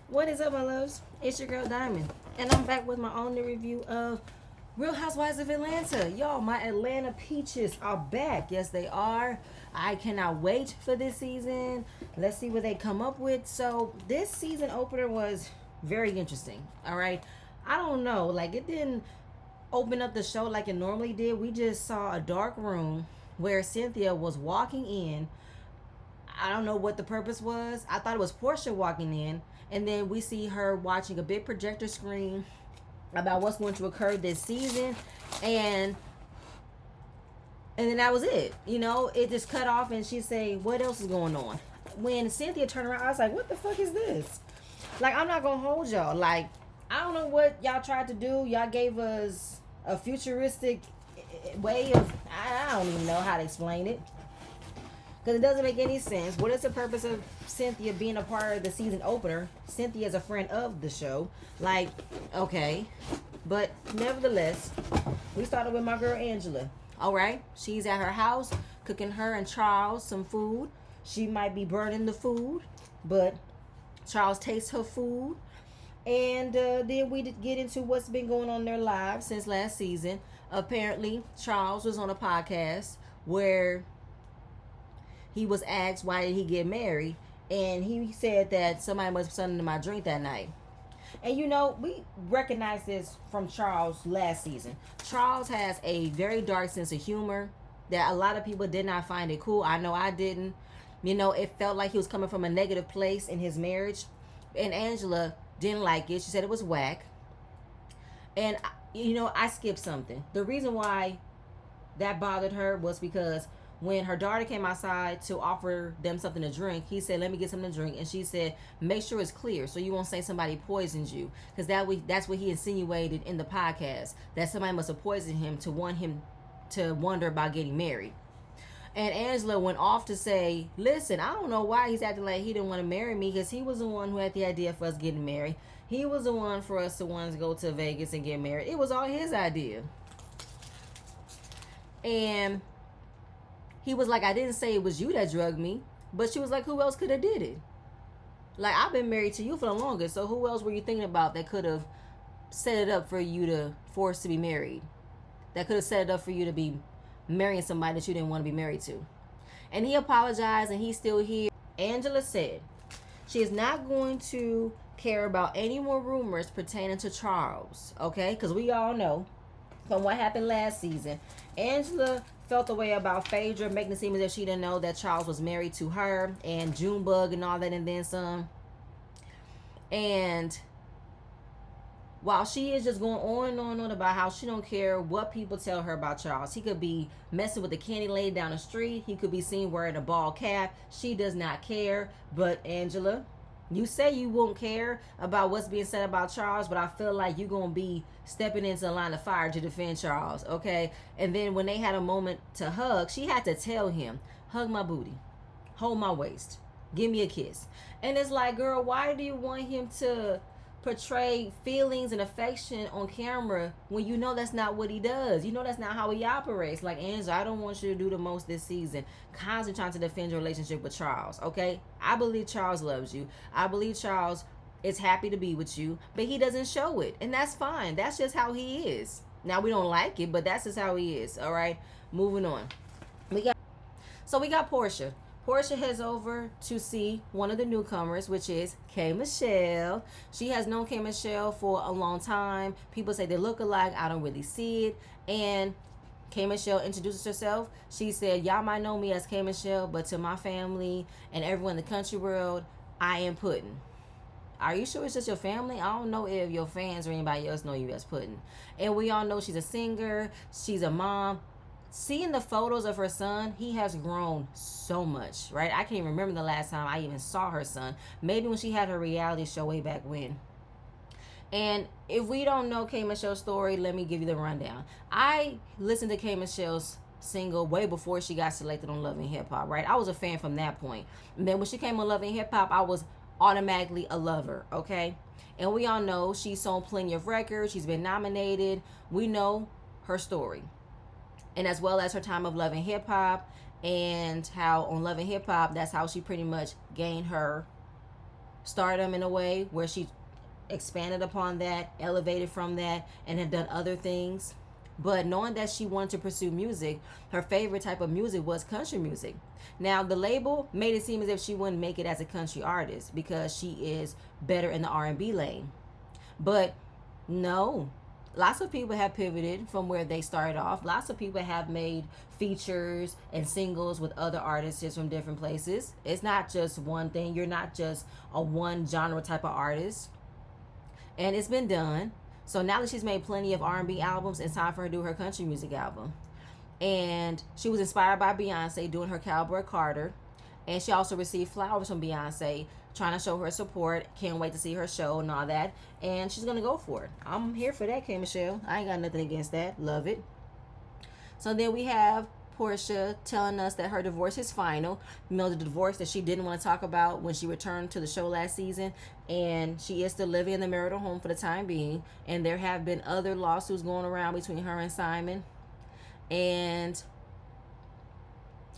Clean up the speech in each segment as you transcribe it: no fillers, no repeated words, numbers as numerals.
What is up, my loves? It's your girl Diamond, and I'm back with my own new review of Real Housewives of Atlanta. Y'all, my Atlanta peaches are back. Yes, they are. I cannot wait for this season. Let's see what they come up with. So, this season opener was very interesting. All right. I don't know. Like, it didn't open up the show like it normally did. We just saw a dark room where Cynthia was walking in. I don't know what the purpose was. I thought it was Porsha walking in, and then we see her watching a big projector screen about what's going to occur this season, and then that was it. You know, it just cut off, and she say, "What else is going on?" When Cynthia turned around, I was like, "What the fuck is this?" Like, I'm not gonna hold y'all. Like, I don't know what y'all tried to do. Y'all gave us a futuristic way of, I don't even know how to explain it. Because it doesn't make any sense. What is the purpose of Cynthia being a part of the season opener? Cynthia is a friend of the show. Like, okay. But nevertheless, we started with my girl Angela. All right. She's at her house cooking her and Charles some food. She might be burning the food, but Charles tastes her food. And then we get into what's been going on in their lives since last season. Apparently, Charles was on a podcast where he was asked why did he get married, and he said that somebody must have something in my drink that night. And you know, we recognize this from Charles last season. Charles has a very dark sense of humor that a lot of people did not find it cool. I know I didn't. You know, it felt like he was coming from a negative place in his marriage, and Angela didn't like it. She said it was whack. And you know, I skipped something. The reason why that bothered her was because when her daughter came outside to offer them something to drink, he said, "Let me get something to drink." And she said, "Make sure it's clear so you won't say somebody poisoned you." Because that's what he insinuated in the podcast, that somebody must have poisoned him to want him to wonder about getting married. And Angela went off to say, "Listen, I don't know why he's acting like he didn't want to marry me, because he was the one who had the idea for us getting married. He was the one for us to want to go to Vegas and get married. It was all his idea." And he was like, "I didn't say it was you that drugged me." But she was like, "Who else could have did it? Like, I've been married to you for the longest, so who else were you thinking about that could have set it up for you to force to be married? That could have set it up for you to be marrying somebody that you didn't want to be married to?" And he apologized, and he's still here. Angela said she is not going to care about any more rumors pertaining to Charles, okay? Because we all know from what happened last season, Angela felt the way about Phaedra, making it seem as if she didn't know that Charles was married to her, and Junebug and all that, and then some. And while she is just going on and on and on about how she don't care what people tell her about Charles, he could be messing with the candy lady down the street, he could be seen wearing a bald cap, she does not care. But Angela, you say you won't care about what's being said about Charles, but I feel like you're going to be stepping into a line of fire to defend Charles, okay? And then when they had a moment to hug, she had to tell him, "Hug my booty, hold my waist, give me a kiss." And it's like, girl, why do you want him to portray feelings and affection on camera when you know that's not what he does? You know that's not how he operates. Like, Angela, I don't want you to do the most this season, constantly trying to defend your relationship with Charles, okay? I believe Charles loves you. I believe Charles is happy to be with you, but he doesn't show it, and that's fine. That's just how he is. Now, we don't like it, but that's just how he is. All right, moving on. We got Porsha. Porsha heads over to see one of the newcomers, which is K. Michelle. She has known K. Michelle for a long time. People say they look alike. I don't really see it. And K. Michelle introduces herself. She said, "Y'all might know me as K. Michelle, but to my family and everyone in the country world, I am Puddin'." Are you sure it's just your family? I don't know if your fans or anybody else know you as Puddin'. And we all know she's a singer. She's a mom. Seeing the photos of her son, he has grown so much, right? I can't remember the last time I even saw her son. Maybe when she had her reality show way back when. And if we don't know K. Michelle's story, let me give you the rundown. I listened to K. Michelle's single way before she got selected on Love and Hip Hop, right? I was a fan from that point. And then when she came on Love and Hip Hop, I was automatically a lover, okay? And we all know she's sold plenty of records. She's been nominated. We know her story. And as well as her time of Love and Hip Hop, and how on Love and Hip Hop, that's how she pretty much gained her stardom in a way where she expanded upon that, elevated from that, and had done other things. But knowing that she wanted to pursue music, her favorite type of music was country music. Now, the label made it seem as if she wouldn't make it as a country artist because she is better in the R&B lane. But no, lots of people have pivoted from where they started off. Lots of people have made features and singles with other artists from different places. It's not just one thing. You're not just a one genre type of artist. And it's been done. So now that she's made plenty of R&B albums, it's time for her to do her country music album. And she was inspired by Beyonce doing her Cowboy Carter. And she also received flowers from Beyonce, trying to show her support. Can't wait to see her show and all that. And she's going to go for it. I'm here for that, K. Michelle. I ain't got nothing against that. Love it. So then we have Porsha telling us that her divorce is final. You know, the divorce that she didn't want to talk about when she returned to the show last season. And she is still living in the marital home for the time being. And there have been other lawsuits going around between her and Simon. And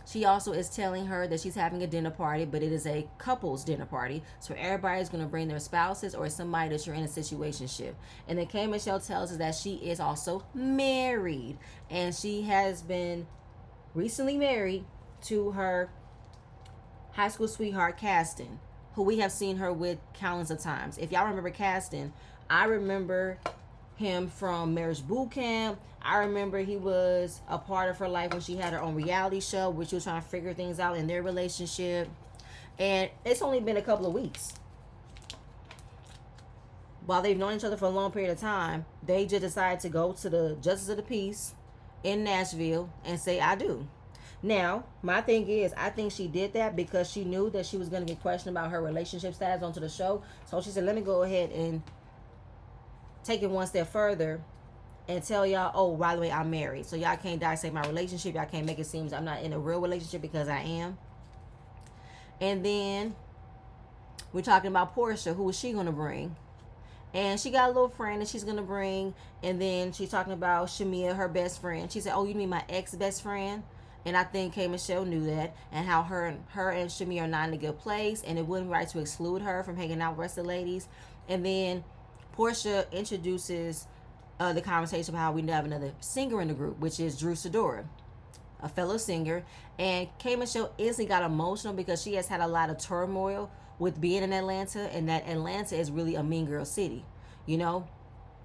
she also is telling her that she's having a dinner party, but it is a couple's dinner party. So everybody's going to bring their spouses or somebody that you're in a situationship. And then K. Michelle tells us that she is also married. And she has been recently married to her high school sweetheart, Caston, who we have seen her with countless of times. If y'all remember Caston, I remember him from Marriage Boot Camp. I remember he was a part of her life when she had her own reality show, which she was trying to figure things out in their relationship. And it's only been a couple of weeks. While they've known each other for a long period of time, they just decided to go to the Justice of the Peace in Nashville and say, I do. Now, my thing is, I think she did that because she knew that she was going to get questioned about her relationship status onto the show. So she said, let me go ahead and take it one step further and tell y'all, oh, by the way, I'm married. So y'all can't dissect my relationship. Y'all can't make it seem I'm not in a real relationship because I am. And then we're talking about Porsha. Who is she going to bring? And she got a little friend that she's going to bring. And then she's talking about Shamia, her best friend. She said, oh, you mean my ex-best friend? And I think K. Michelle knew that. And how her and Shamia are not in a good place. And it wouldn't be right to exclude her from hanging out with the rest of the ladies. And then Porsha introduces the conversation about how we have another singer in the group, which is Drew Sidora, a fellow singer. And K. Michelle instantly got emotional because she has had a lot of turmoil with being in Atlanta, and that Atlanta is really a mean girl city, you know?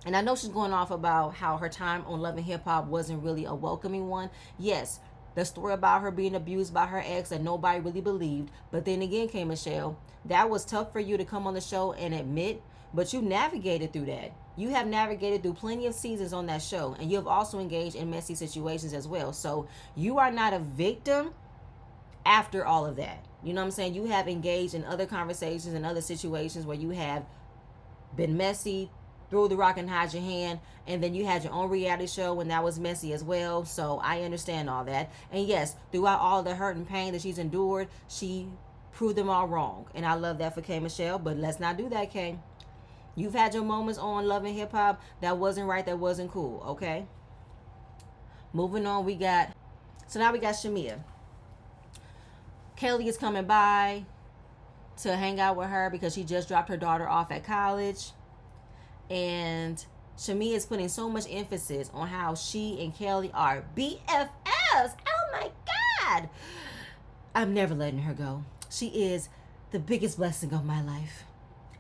And I know she's going off about how her time on Love and Hip Hop wasn't really a welcoming one. Yes, the story about her being abused by her ex that nobody really believed. But then again, K. Michelle, that was tough for you to come on the show and admit, but you navigated through that. You have navigated through plenty of seasons on that show, and you have also engaged in messy situations as well. So you are not a victim after all of that. You know what I'm saying? You have engaged in other conversations and other situations where you have been messy, threw the rock and hide your hand, and then you had your own reality show and that was messy as well. So I understand all that. And yes, throughout all the hurt and pain that she's endured, she proved them all wrong. And I love that for K. Michelle, but let's not do that, K. You've had your moments on Love and Hip Hop that wasn't right, that wasn't cool, okay? Moving on, now we got Shamia. Kelly is coming by to hang out with her because she just dropped her daughter off at college. And Shamia is putting so much emphasis on how she and Kelly are BFFs. Oh my God. I'm never letting her go. She is the biggest blessing of my life.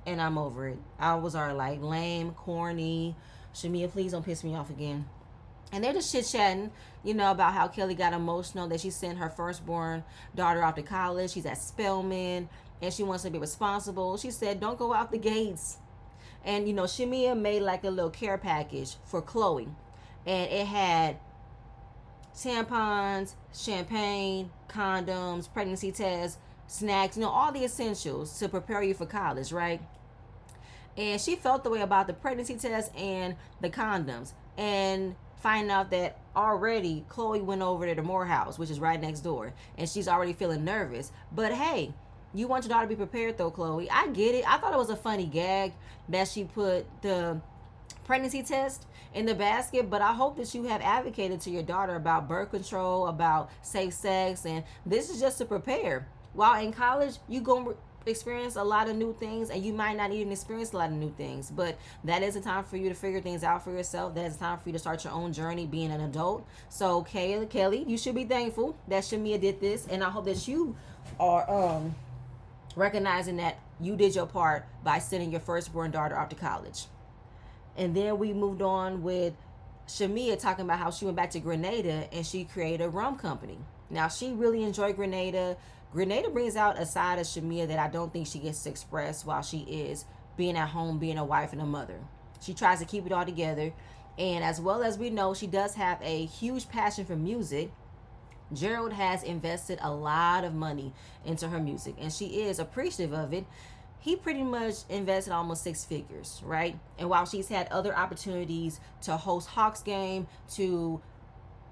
And I'm over it. I was already like lame, corny. Shamia, please don't piss me off again. And they're just chit-chatting, about how Kelly got emotional that she sent her firstborn daughter off to college. She's at Spelman, and she wants to be responsible. She said, don't go out the gates. And, Shamia made like a little care package for Chloe. And it had tampons, champagne, condoms, pregnancy tests, snacks, all the essentials to prepare you for college, right? And she felt the way about the pregnancy test and the condoms. And finding out that already Chloe went over to the Morehouse, which is right next door. And she's already feeling nervous. But hey, you want your daughter to be prepared though, Chloe. I get it. I thought it was a funny gag that she put the pregnancy test in the basket, but I hope that you have advocated to your daughter about birth control, about safe sex, and this is just to prepare. While in college, you going to experience a lot of new things, and you might not even experience a lot of new things, but that is a time for you to figure things out for yourself. That is a time for you to start your own journey being an adult. So Kelly, you should be thankful that Shamia did this, and I hope that you are recognizing that you did your part by sending your firstborn daughter off to college. And then we moved on with Shamia talking about how she went back to Grenada and she created a rum company. Now, she really enjoyed Grenada. Grenada brings out a side of Shamia that I don't think she gets to express while she is being at home, being a wife and a mother. She tries to keep it all together. And as well as we know, she does have a huge passion for music. Gerald has invested a lot of money into her music, and she is appreciative of it. He pretty much invested almost 6 figures, right? And while she's had other opportunities to host Hawks game, to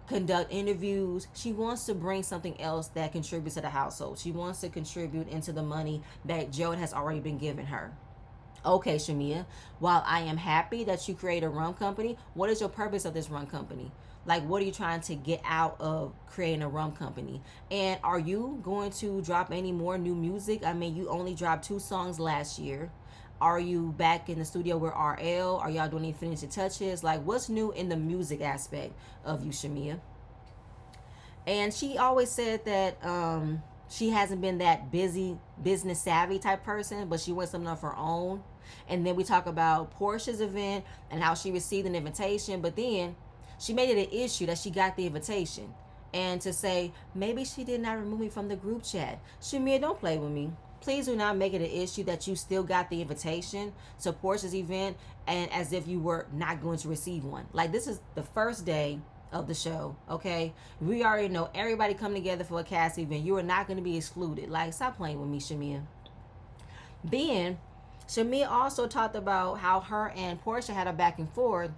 conduct interviews, she wants to bring something else that contributes to the household. She wants to contribute into the money that Gerald has already been giving her. Okay, Shamia, while I am happy that you create a rum company, what is your purpose of this rum company? Like, what are you trying to get out of creating a rum company? And are you going to drop any more new music? I mean, you only dropped 2 songs last year. Are you back in the studio with RL? Are y'all doing any finishing touches? Like, what's new in the music aspect of you, Shamia? And she always said that she hasn't been that busy, business savvy type person, but she wants something of her own. And then we talk about Porsha's event and how she received an invitation, but then she made it an issue that she got the invitation. And to say, maybe she did not remove me from the group chat. Shamia, don't play with me. Please do not make it an issue that you still got the invitation to Porsha's event and as if you were not going to receive one. Like, this is the first day of the show, okay? We already know everybody come together for a cast event. You are not going to be excluded. Like, stop playing with me, Shamia. Then, Shamia also talked about how her and Porsha had a back and forth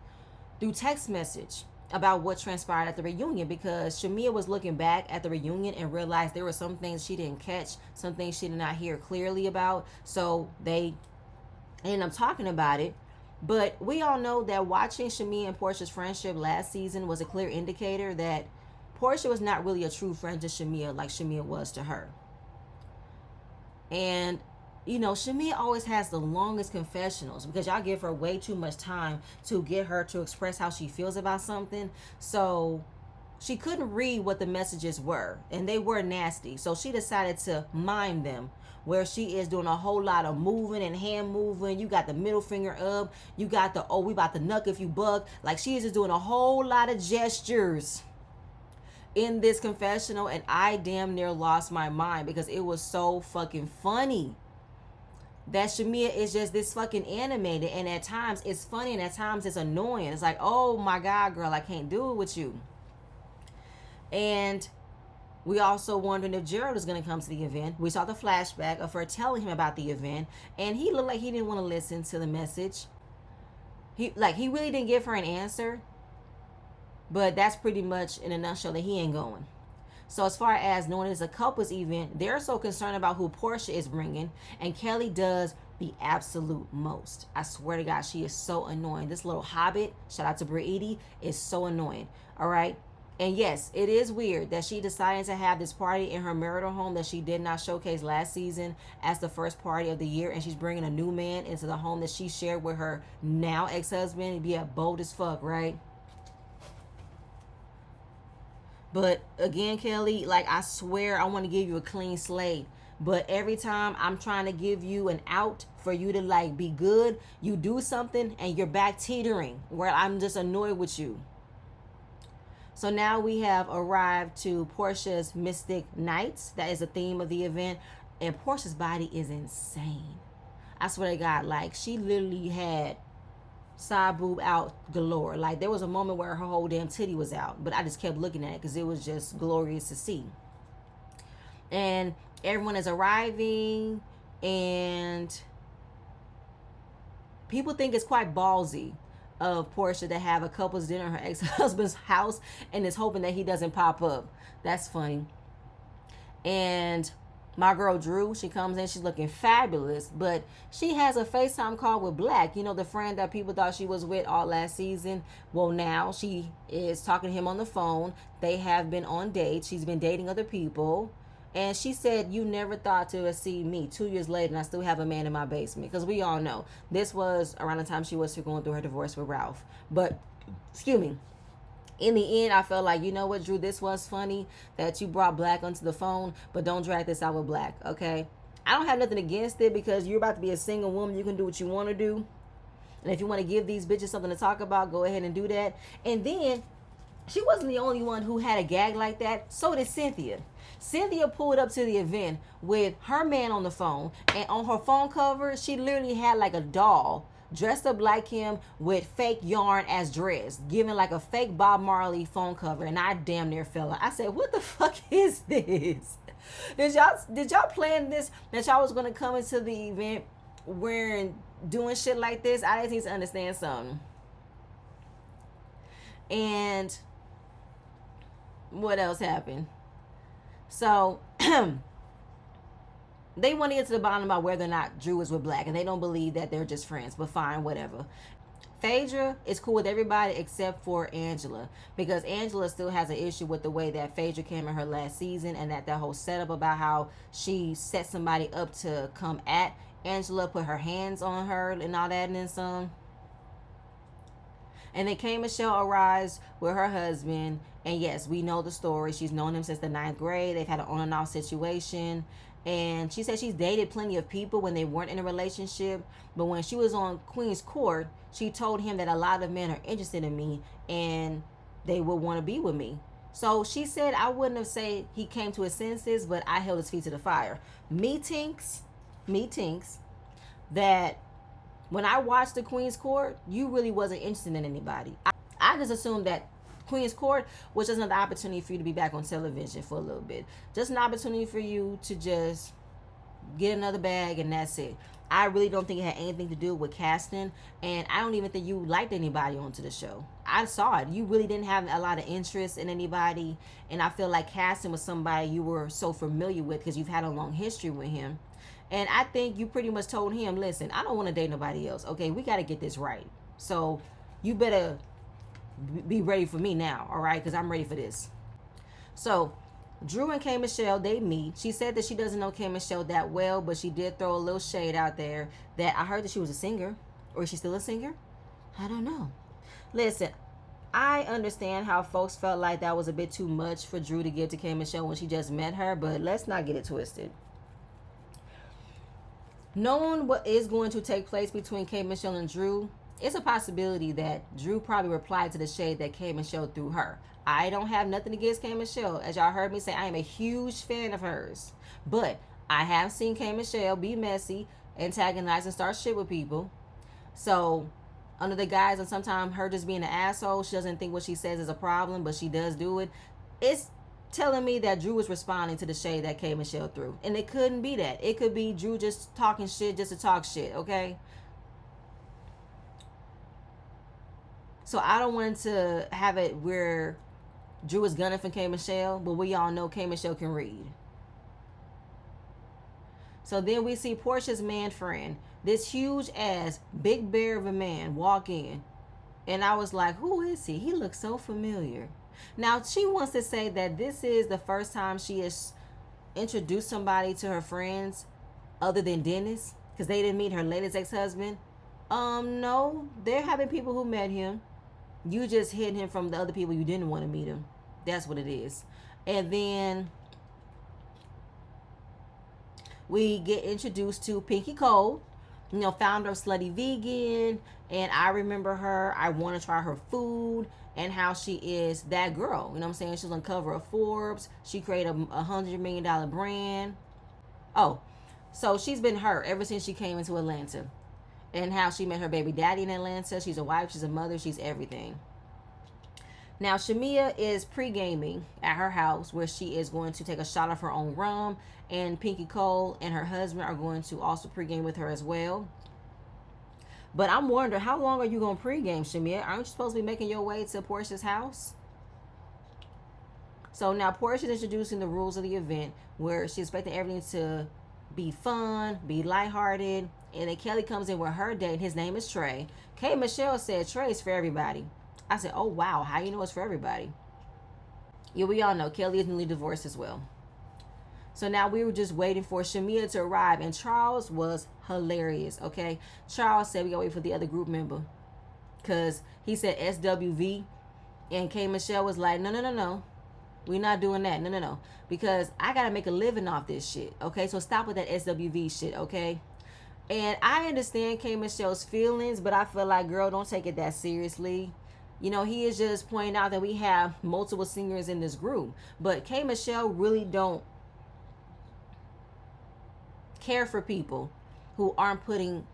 through text message about what transpired at the reunion, because Shamia was looking back at the reunion and realized there were some things she didn't catch, some things she did not hear clearly about. So they ended up talking about it. But we all know that watching Shamia and Porsha's friendship last season was a clear indicator that Porsha was not really a true friend to Shamia like Shamia was to her. And you know, Shamia always has the longest confessionals because y'all give her way too much time to get her to express how she feels about something. So she couldn't read what the messages were, and they were nasty. So she decided to mime them, where she is doing a whole lot of moving and hand moving. You got the middle finger up. You got the, oh, we about to knuck if you buck. Like, she is just doing a whole lot of gestures in this confessional, and I damn near lost my mind because it was so fucking funny. That Shamia is just this fucking animated, and at times it's funny and at times it's annoying. It's like, oh my God, girl, I can't do it with you. And we also wondering if Gerald is going to come to the event. We saw the flashback of her telling him about the event, and he looked like he didn't want to listen to the message. He really didn't give her an answer, but that's pretty much in a nutshell that he ain't going. So as far as knowing it's a couples event, they're so concerned about who Porsha is bringing, and Kelly does the absolute most. I swear to God, she is so annoying. This little hobbit, shout out to Brady, is so annoying. All right. And yes, it is weird that she decided to have this party in her marital home that she did not showcase last season as the first party of the year, and she's bringing a new man into the home that she shared with her now ex-husband. Yeah, bold as fuck, right? But again, Kelly, like, I swear I want to give you a clean slate. But every time I'm trying to give you an out for you to, like, be good, you do something and you're back teetering where I'm just annoyed with you. So now we have arrived to Porsha's Mystic Nights. That is the theme of the event. And Porsha's body is insane. I swear to God, like, she literally had side boob out galore. Like, there was a moment where her whole damn titty was out, but I just kept looking at it because it was just glorious to see. And everyone is arriving, and people think it's quite ballsy of Porsha to have a couple's dinner at her ex-husband's house and is hoping that he doesn't pop up. That's funny. And my girl Drew, she comes in, she's looking fabulous, but she has a FaceTime call with Black, you know, the friend that people thought she was with all last season. Well, now she is talking to him on the phone. They have been on dates. She's been dating other people. And she said, you never thought to see me 2 years later and I still have a man in my basement. Because we all know this was around the time she was going through her divorce with Ralph. But, excuse me, in the end, I felt like, you know what, Drew, this was funny that you brought Black onto the phone, but don't drag this out with Black, okay? I don't have nothing against it because you're about to be a single woman. You can do what you want to do. And if you want to give these bitches something to talk about, go ahead and do that. And then, she wasn't the only one who had a gag like that. So did Cynthia. Cynthia pulled up to the event with her man on the phone. And on her phone cover, she literally had like a doll dressed up like him with fake yarn as dress, giving like a fake Bob Marley phone cover. And I damn near fell out. I said, what the fuck is this? Did y'all plan this, that y'all was going to come into the event wearing, doing shit like this? I just need to understand something. And what else happened? So they want to get to the bottom about whether or not Drew is with Black, and they don't believe that they're just friends, but fine, whatever. Phaedra is cool with everybody except for Angela, because Angela still has an issue with the way that Phaedra came in her last season, and that whole setup about how she set somebody up to come at Angela, put her hands on her and all that, and then some. And then K. Michelle arrives with her husband. And yes, we know the story. She's known him since the 9th grade. They've had an on and off situation. And she said she's dated plenty of people when they weren't in a relationship. But when she was on Queen's Court, she told him that a lot of men are interested in me and they would want to be with me. So she said, I wouldn't have said he came to his senses, but I held his feet to the fire. Me thinks that when I watched the Queen's Court, you really wasn't interested in anybody. I just assumed that Queen's Court was just another opportunity for you to be back on television for a little bit. Just an opportunity for you to just get another bag and that's it. I really don't think it had anything to do with casting, and I don't even think you liked anybody onto the show. I saw it. You really didn't have a lot of interest in anybody, and I feel like casting was somebody you were so familiar with because you've had a long history with him. And I think you pretty much told him, listen, I don't want to date nobody else. Okay, we got to get this right. So you better be ready for me now, all right? Because I'm ready for this. So Drew and K. Michelle, they meet. She said that she doesn't know K. Michelle that well, but she did throw a little shade out there that I heard that she was a singer. Or is she still a singer? I don't know. Listen, I understand how folks felt like that was a bit too much for Drew to give to K. Michelle when she just met her, but let's not get it twisted. Knowing what is going to take place between K. Michelle and Drew, it's a possibility that Drew probably replied to the shade that K. Michelle threw her. I don't have nothing against K. Michelle. As y'all heard me say, I am a huge fan of hers. But I have seen K. Michelle be messy, antagonize, and start shit with people. So, under the guise of sometimes her just being an asshole, she doesn't think what she says is a problem, but she does do it. It's telling me that Drew was responding to the shade that K. Michelle threw. And it couldn't be that. It could be Drew just talking shit just to talk shit, okay? So I don't want to have it where Drew is gunning for K. Michelle, but we all know K. Michelle can read. So then we see Porsha's man friend, this huge ass, big bear of a man, walk in. And I was like, who is he? He looks so familiar. Now, she wants to say that this is the first time she has introduced somebody to her friends other than Dennis, because they didn't meet her latest ex-husband. No, there have been people who met him. You just hid him from the other people you didn't want to meet him. That's what it is. And then we get introduced to Pinky Cole, founder of Slutty Vegan. And I remember her. I want to try her food and how she is that girl. You know what I'm saying? She's on the cover of Forbes. She created a $100 million brand. Oh, so she's been her ever since she came into Atlanta. And how she met her baby daddy in Atlanta. She's a wife, she's a mother, she's everything. Now, Shamia is pre-gaming at her house where she is going to take a shot of her own rum. And Pinky Cole and her husband are going to also pre-game with her as well. But I'm wondering, how long are you going to pre-game, Shamia? Aren't you supposed to be making your way to Porsha's house? So now Porsha is introducing the rules of the event where she's expecting everything to be fun, be lighthearted. And then Kelly comes in with her date. His name is Trey. K. Michelle said Trey's for everybody. I said, oh, wow. How you know it's for everybody? Yeah, we all know Kelly is newly divorced as well. So now we were just waiting for Shamia to arrive, and Charles was hilarious. Okay, Charles said we gotta wait for the other group member, cause he said SWV, and K Michelle was like, no, no, no, no, we're not doing that. No, no, no, because I gotta make a living off this shit. Okay, so stop with that SWV shit. Okay. And I understand K Michelle's feelings, but I feel like, girl, don't take it that seriously. You know, he is just pointing out that we have multiple singers in this group, but K Michelle really don't care for people who aren't putting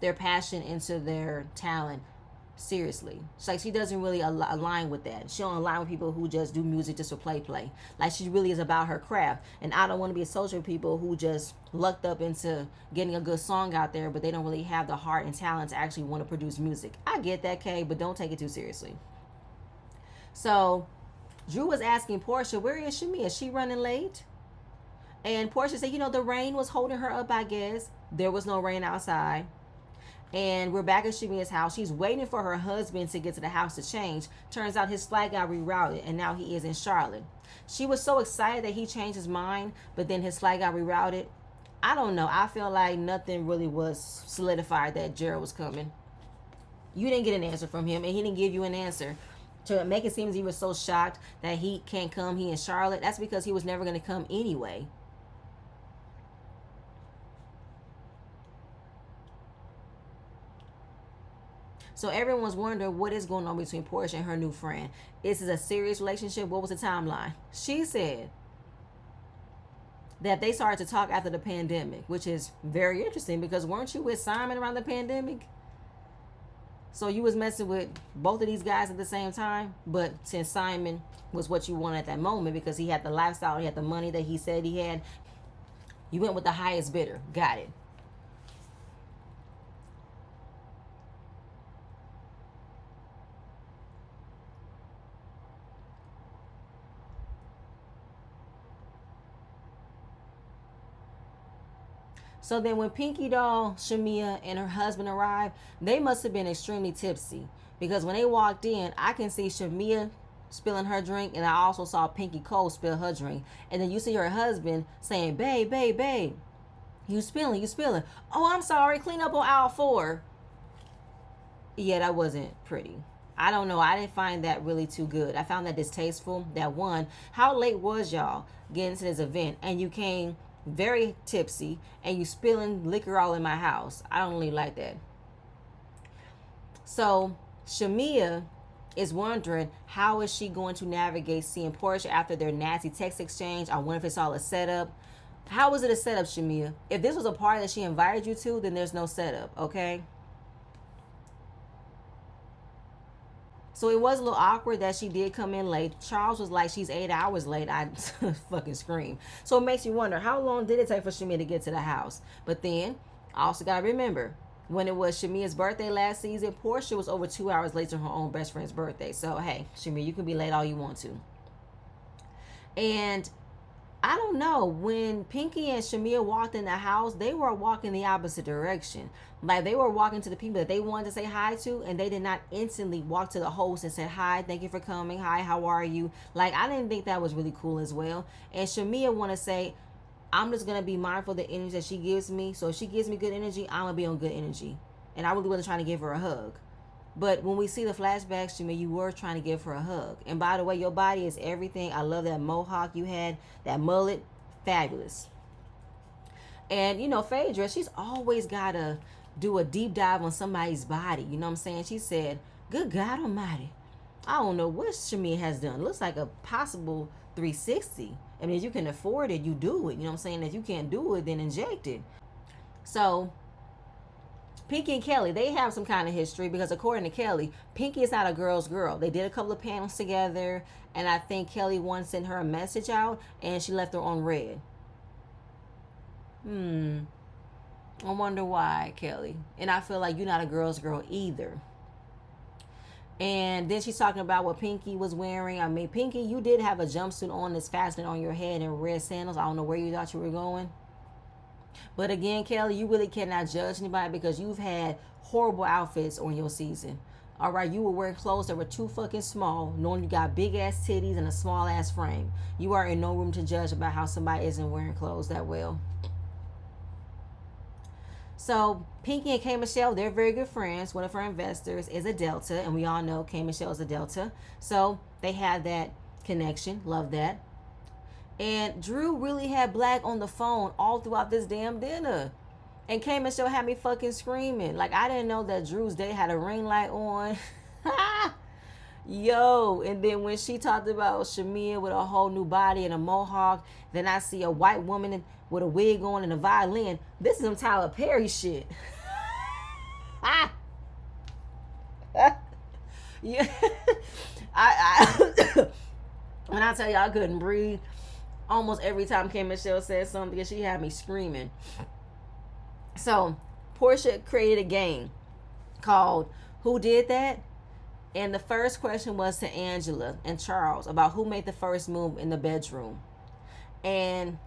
their passion into their talent seriously. It's like she doesn't really align with that. She don't align with people who just do music just for play. Like, she really is about her craft. And I don't want to be associated with people who just lucked up into getting a good song out there, but they don't really have the heart and talent to actually want to produce music. I get that, Kay, but don't take it too seriously. So Drew was asking Porsha, where is Shamia? Is she running late? And Porsha said, the rain was holding her up, I guess. There was no rain outside. And we're back at Shamia's house. She's waiting for her husband to get to the house to change. Turns out his flight got rerouted, and now he is in Charlotte. She was so excited that he changed his mind, but then his flight got rerouted. I don't know. I feel like nothing really was solidified that Gerald was coming. You didn't get an answer from him, and he didn't give you an answer. To make it seem as he was so shocked that he can't come, he in Charlotte. That's because he was never going to come anyway. So everyone's wondering what is going on between Porsha and her new friend. Is this a serious relationship? What was the timeline? She said that they started to talk after the pandemic, which is very interesting because weren't you with Simon around the pandemic? So you was messing with both of these guys at the same time, but since Simon was what you wanted at that moment because he had the lifestyle, he had the money that he said he had, you went with the highest bidder. Got it. So then when Pinky Doll, Shamia, and her husband arrived, they must have been extremely tipsy. Because when they walked in, I can see Shamia spilling her drink, and I also saw Pinky Cole spill her drink. And then you see her husband saying, babe, babe, babe, you spilling. Oh, I'm sorry, clean up on aisle 4. Yeah, that wasn't pretty. I don't know. I didn't find that really too good. I found that distasteful. That one, how late was y'all getting to this event? And you came very tipsy and you spilling liquor all in my house. I don't really like that. So Shamia is wondering how is she going to navigate seeing Porsha after their nasty text exchange. I wonder if it's all a setup. How was it a setup, Shamia? If this was a party that she invited you to, then there's no setup, okay? So it was a little awkward that she did come in late. Charles was like, she's 8 hours late. I fucking scream. So it makes you wonder, how long did it take for Shamia to get to the house? But then, I also got to remember, when it was Shamia's birthday last season, Porsha was over 2 hours late to her own best friend's birthday. So, hey, Shamia, you can be late all you want to. And I don't know, when Pinky and Shamia walked in the house, they were walking the opposite direction. Like, they were walking to the people that they wanted to say hi to, and they did not instantly walk to the host and said, hi, thank you for coming, hi, how are you? Like, I didn't think that was really cool as well. And Shamia want to say, I'm just going to be mindful of the energy that she gives me. So if she gives me good energy, I'm going to be on good energy. And I really wasn't trying to give her a hug. But when we see the flashbacks, Shamia, you were trying to give her a hug. And by the way, your body is everything. I love that mohawk you had, that mullet, fabulous. And, Phaedra, she's always got to do a deep dive on somebody's body. You know what I'm saying? She said, good God almighty. I don't know what Shamia has done. It looks like a possible 360. I mean, if you can afford it, you do it. You know what I'm saying? If you can't do it, then inject it. So Pinky and Kelly, they have some kind of history because according to Kelly, Pinky is not a girl's girl. They did a couple of panels together, and I think Kelly once sent her a message out, and she left her on red. I wonder why, Kelly. And I feel like you're not a girl's girl either. And then she's talking about what Pinky was wearing. I mean, Pinky, you did have a jumpsuit on that's fastened on your head and red sandals. I don't know where you thought you were going. But again, Kelly, you really cannot judge anybody because you've had horrible outfits on your season. All right, you were wearing clothes that were too fucking small, knowing you got big ass titties and a small ass frame. You are in no room to judge about how somebody isn't wearing clothes that well. So Pinky and K Michelle, they're very good friends. One of her investors is a Delta, and we all know K Michelle is a Delta. So they have that connection. Love that. And Drew really had Black on the phone all throughout this damn dinner. And K Michelle had me fucking screaming. Like, I didn't know that Drew's date had a ring light on. Yo, and then when she talked about Shamia with a whole new body and a mohawk, then I see a white woman with a wig on and a violin. This is some Tyler Perry shit. Yeah. I when I tell you I couldn't breathe almost every time K Michelle said something, she had me screaming. So Porsha created a game called Who Did That? And the first question was to Angela and Charles about who made the first move in the bedroom. And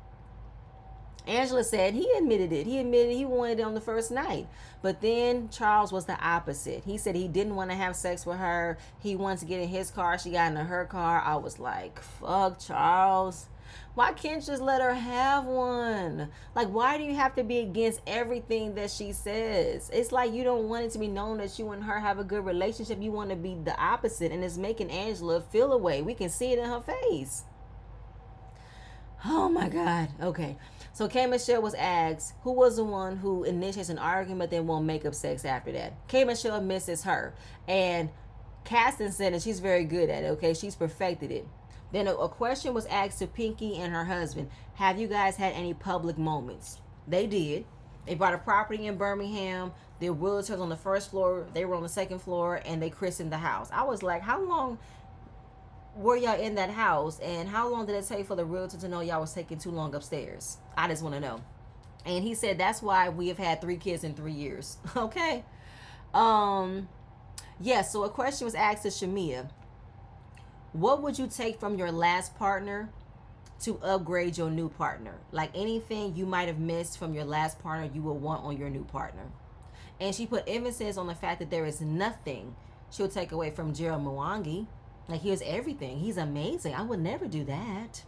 Angela said he admitted it. He admitted he wanted it on the first night. But then Charles was the opposite. He said he didn't want to have sex with her. He wanted to get in his car. She got into her car. I was like, fuck, Charles. Why can't you just let her have one? Like, why do you have to be against everything that she says? It's like you don't want it to be known that you and her have a good relationship. You want to be the opposite, and it's making Angela feel away. We can see it in her face. Oh my God. Okay. So K Michelle was asked who was the one who initiates an argument but then won't make up sex after that. K Michelle misses her. And Caston said that she's very good at it, okay? She's perfected it. Then a question was asked to Pinky and her husband. Have you guys had any public moments? They did. They bought a property in Birmingham. Their realtors on the first floor. They were on the second floor, and they christened the house. I was like, how long were y'all in that house? And how long did it take for the realtor to know y'all was taking too long upstairs? I just want to know. And he said, that's why we have had 3 kids in 3 years. Okay. Yes, so a question was asked to Shamia. What would you take from your last partner to upgrade your new partner? Like anything you might have missed from your last partner, you will want on your new partner. And she put emphasis on the fact that there is nothing she'll take away from Gerald Mwangi. Like, here's everything. He's amazing. I would never do that.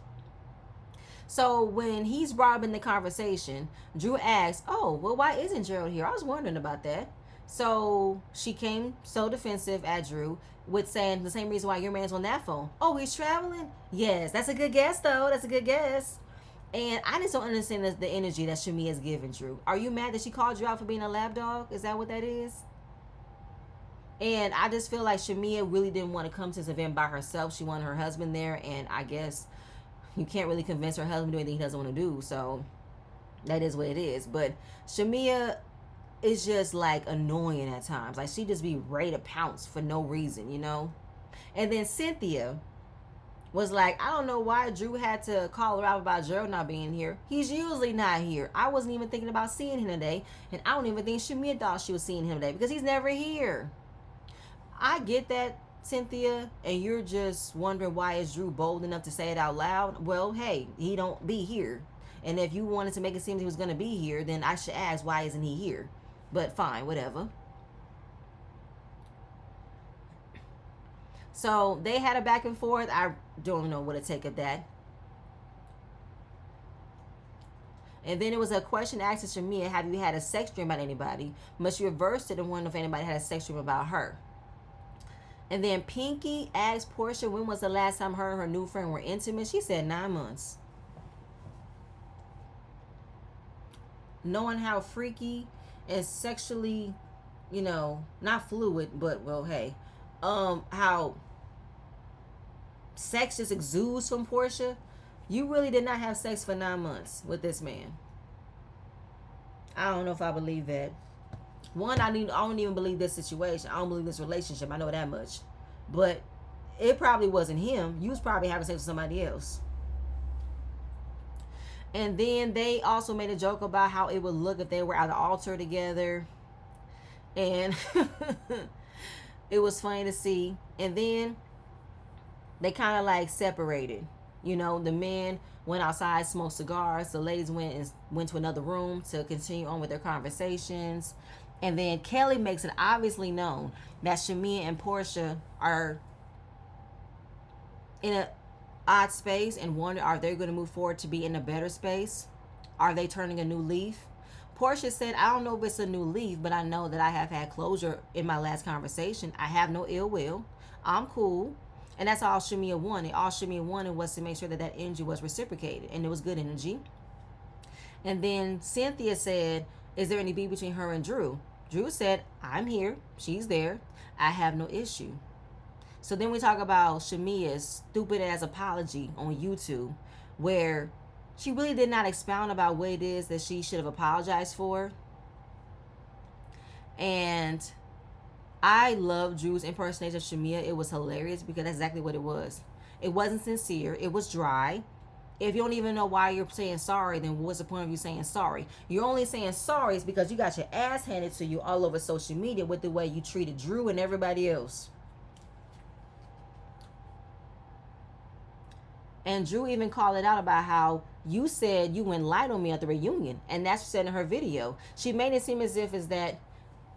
So when he's brought up in the conversation, Drew asks, oh, well, why isn't Gerald here? I was wondering about that. So she came so defensive at Drew with saying the same reason why your man's on that phone. Oh, he's traveling? Yes, that's a good guess, though. That's a good guess. And I just don't understand the energy that Shamia is giving Drew. Are you mad that she called you out for being a lap dog? Is that what that is? And I just feel like Shamia really didn't want to come to this event by herself. She wanted her husband there. And I guess you can't really convince her husband to do anything he doesn't want to do. So that is what it is. But Shamia is just like annoying at times. Like, she just be ready to pounce for no reason, you know? And then Cynthia was like, I don't know why Drew had to call her out about Gerald not being here. He's usually not here. I wasn't even thinking about seeing him today. And I don't even think Shamia thought she was seeing him today because he's never here. I get that, Cynthia, and you're just wondering why is Drew bold enough to say it out loud. Well, hey, he don't be here. And if you wanted to make it seem he was going to be here, then I should ask, why isn't he here? But fine, whatever. So they had a back and forth. I don't know what to take of that. And then it was a question asked to Shamia, have you had a sex dream about anybody? But she reversed it and wondered if anybody had a sex dream about her. And then Pinky asked Porsha when was the last time her and her new friend were intimate. She said 9 months. Knowing how freaky and sexually, you know, not fluid, but, well, hey, how sex just exudes from Porsha. You really did not have sex for 9 months with this man. I don't know if I believe that. One, I don't even believe this situation. I don't believe this relationship. I know that much. But it probably wasn't him. You was probably having sex with somebody else. And then they also made a joke about how it would look if they were at the altar together. And it was funny to see. And then they kind of like separated. You know, the men went outside, smoked cigars. The ladies went to another room to continue on with their conversations. And then Kelly makes it obviously known that Shamia and Porsha are in a odd space and wonder, are they going to move forward to be in a better space? Are they turning a new leaf? Porsha said, I don't know if it's a new leaf, but I know that I have had closure in my last conversation. I have no ill will. I'm cool. And that's all Shamia wanted. All Shamia wanted was to make sure that that energy was reciprocated, and it was good energy. And then Cynthia said, is there any beef between her and Drew? Drew said, I'm here. She's there. I have no issue. So then we talk about Shamia's stupid ass apology on YouTube, where she really did not expound about what it is that she should have apologized for. And I love Drew's impersonation of Shamia. It was hilarious because that's exactly what it was. It wasn't sincere. It was dry. If you don't even know why you're saying sorry, then what's the point of you saying sorry? You're only saying sorry is because you got your ass handed to you all over social media with the way you treated Drew and everybody else. And Drew even called it out about how you said you went light on me at the reunion. And that's what she said in her video. She made it seem as if is that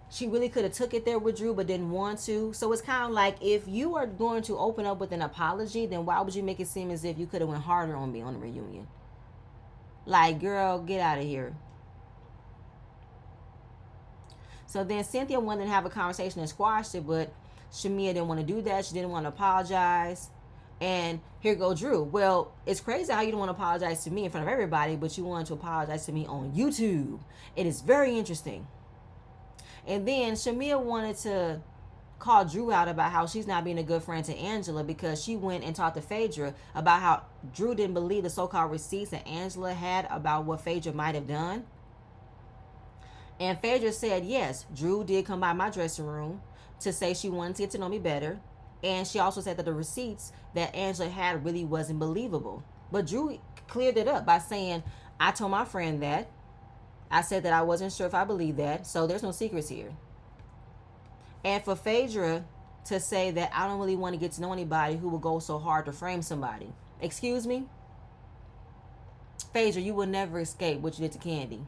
she really could have took it there with Drew but didn't want to. So it's kind of like, if you are going to open up with an apology, then why would you make it seem as if you could have went harder on me on the reunion? Like, girl, get out of here. So then Cynthia wanted to have a conversation and squash it, but Shamia didn't want to do that. She didn't want to apologize. And here go Drew. Well, it's crazy how you don't want to apologize to me in front of everybody, but you wanted to apologize to me on YouTube. It is very interesting. And then Shamia wanted to call Drew out about how she's not being a good friend to Angela because she went and talked to Phaedra about how Drew didn't believe the so-called receipts that Angela had about what Phaedra might have done. And Phaedra said, yes, Drew did come by my dressing room to say she wanted to get to know me better. And she also said that the receipts that Angela had really wasn't believable. But Drew cleared it up by saying, I told my friend that. I said that I wasn't sure if I believed that. So there's no secrets here. And for Phaedra to say that I don't really want to get to know anybody who will go so hard to frame somebody. Excuse me? Phaedra, you will never escape what you did to Candy.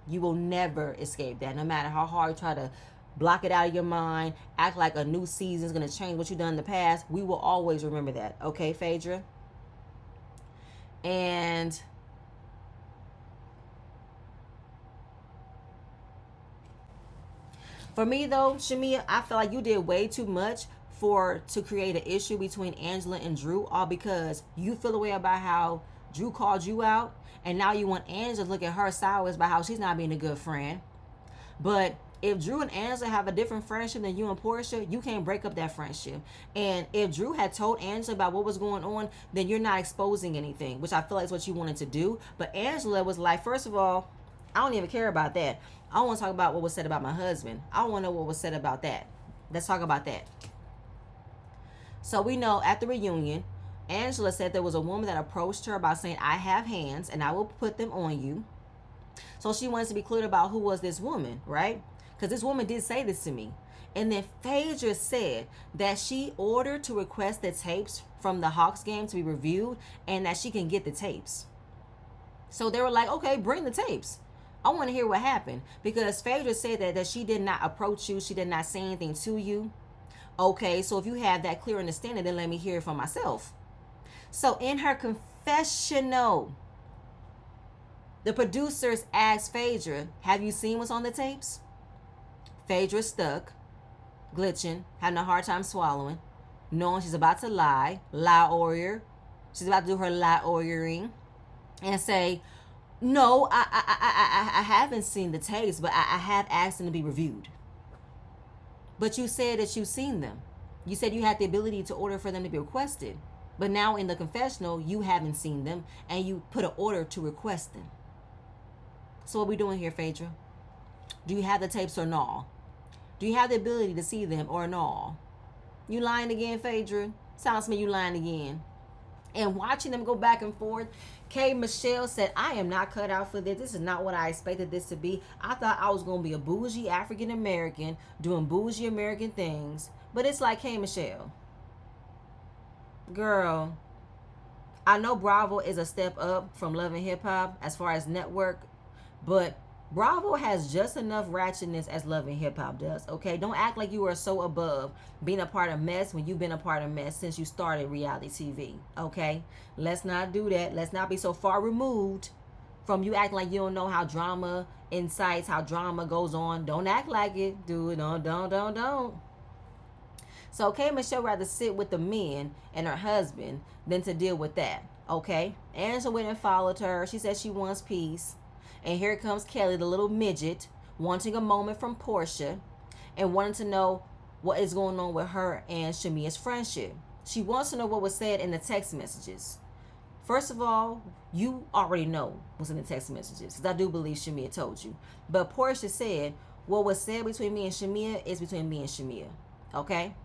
You will never escape that. No matter how hard you try to block it out of your mind, act like a new season is going to change what you've done in the past, we will always remember that. Okay, Phaedra? And for me, though, Shamia, I feel like you did way too much to create an issue between Angela and Drew, all because you feel the way about how Drew called you out, and now you want Angela to look at her sideways about how she's not being a good friend. But if Drew and Angela have a different friendship than you and Porsha, you can't break up that friendship. And if Drew had told Angela about what was going on, then you're not exposing anything, which I feel like is what you wanted to do. But Angela was like, first of all, I don't even care about that. I want to talk about what was said about my husband. I want to know what was said about that. Let's talk about that. So we know at the reunion, Angela said there was a woman that approached her about saying, I have hands and I will put them on you. So she wants to be clear about who was this woman, right? Because this woman did say this to me. And then Phaedra said that she ordered to request the tapes from the Hawks game to be reviewed and that she can get the tapes. So they were like, okay, bring the tapes. I want to hear what happened. Because Phaedra said that she did not approach you. She did not say anything to you. Okay, so if you have that clear understanding, then let me hear it for myself. So in her confessional, the producers asked Phaedra, have you seen what's on the tapes? Phaedra stuck, glitching, having a hard time swallowing, knowing she's about to lie warrior. She's about to do her lie warrioring and say, no, I haven't seen the tapes, but I have asked them to be reviewed. But you said that you've seen them. You said you had the ability to order for them to be requested. But now in the confessional, you haven't seen them and you put an order to request them. So what are we doing here, Phaedra? Do you have the tapes or no? Do you have the ability to see them or no? You lying again, Phaedra? Sounds to me you lying again. And watching them go back and forth, K. Michelle said, I am not cut out for this. This is not what I expected this to be. I thought I was going to be a bougie African American doing bougie American things. But it's like, K. Michelle, girl, I know Bravo is a step up from Love and Hip Hop as far as network, but Bravo has just enough ratchetness as Love and Hip Hop does, okay? Don't act like you are so above being a part of mess when you've been a part of mess since you started reality TV, okay? Let's not do that. Let's not be so far removed from you acting like you don't know how drama incites, how drama goes on. Don't act like it. Do it. Don't. So K. Michelle rather sit with the men and her husband than to deal with that, okay? Angela went and followed her. She said she wants peace. And here comes Kelly, the little midget, wanting a moment from Porsha and wanting to know what is going on with her and Shamia's friendship. She wants to know what was said in the text messages. First of all, you already know what's in the text messages, because I do believe Shamia told you. But Porsha said, what was said between me and Shamia is between me and Shamia, okay?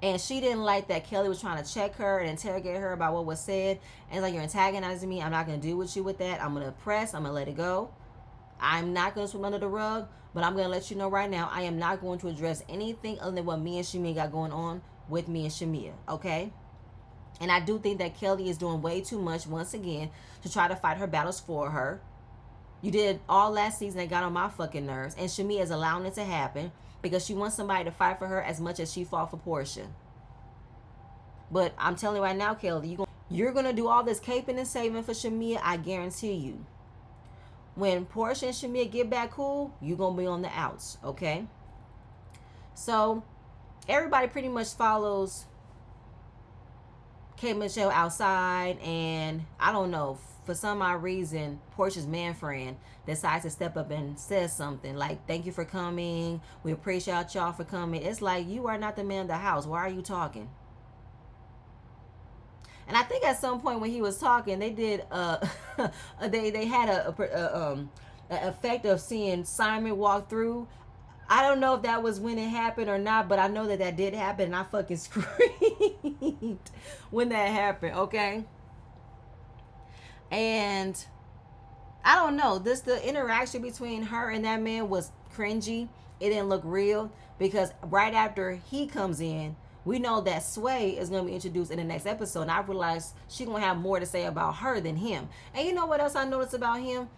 And she didn't like that Kelly was trying to check her and interrogate her about what was said. And it's like, you're antagonizing me. I'm not going to deal with you with that. I'm going to press. I'm going to let it go. I'm not going to swim under the rug. But I'm going to let you know right now, I am not going to address anything other than what me and Shamia got going on with me and Shamia. Okay? And I do think that Kelly is doing way too much, once again, to try to fight her battles for her. You did all last season that got on my fucking nerves. And Shamia is allowing it to happen because she wants somebody to fight for her as much as she fought for Porsha. But I'm telling you right now, Kelly, you're going to do all this caping and saving for Shamia, I guarantee you. When Porsha and Shamia get back cool, you're going to be on the outs, okay? So, everybody pretty much follows K. Michelle outside, and I don't know, for some odd reason, Porsha's man friend decides to step up and says something like, thank you for coming, we appreciate y'all for coming. It's like, you are not the man of the house. Why are you talking? And I think at some point when he was talking, they did they had a effect of seeing Simon walk through. I don't know if that was when it happened or not, but I know that did happen, and I fucking screamed when that happened, okay? And I don't know, the interaction between her and that man was cringy. It didn't look real, because right after he comes in, we know that Sway is going to be introduced in the next episode. And I realized she's going to have more to say about her than him. And you know what else I noticed about him?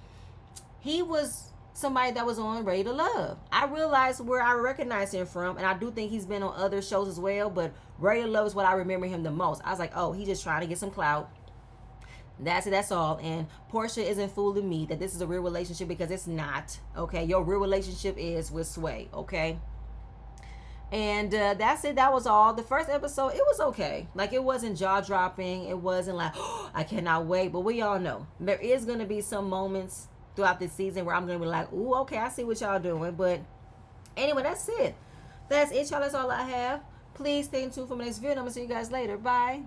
He was somebody that was on Ready to Love. I realized where I recognize him from. And I do think he's been on other shows as well. But Ready to Love is what I remember him the most. I was like, oh, he's just trying to get some clout. That's it. That's all. And Porsha isn't fooling me that this is a real relationship, because it's not. Okay. Your real relationship is with Sway. Okay. And that's it. That was all. The first episode, it was okay. Like, it wasn't jaw-dropping. It wasn't like, oh, I cannot wait. But we all know there is going to be some moments throughout this season where I'm going to be like, ooh, okay, I see what y'all doing. But anyway, that's it. That's it, y'all. That's all I have. Please stay tuned for my next video. I'm going to see you guys later. Bye.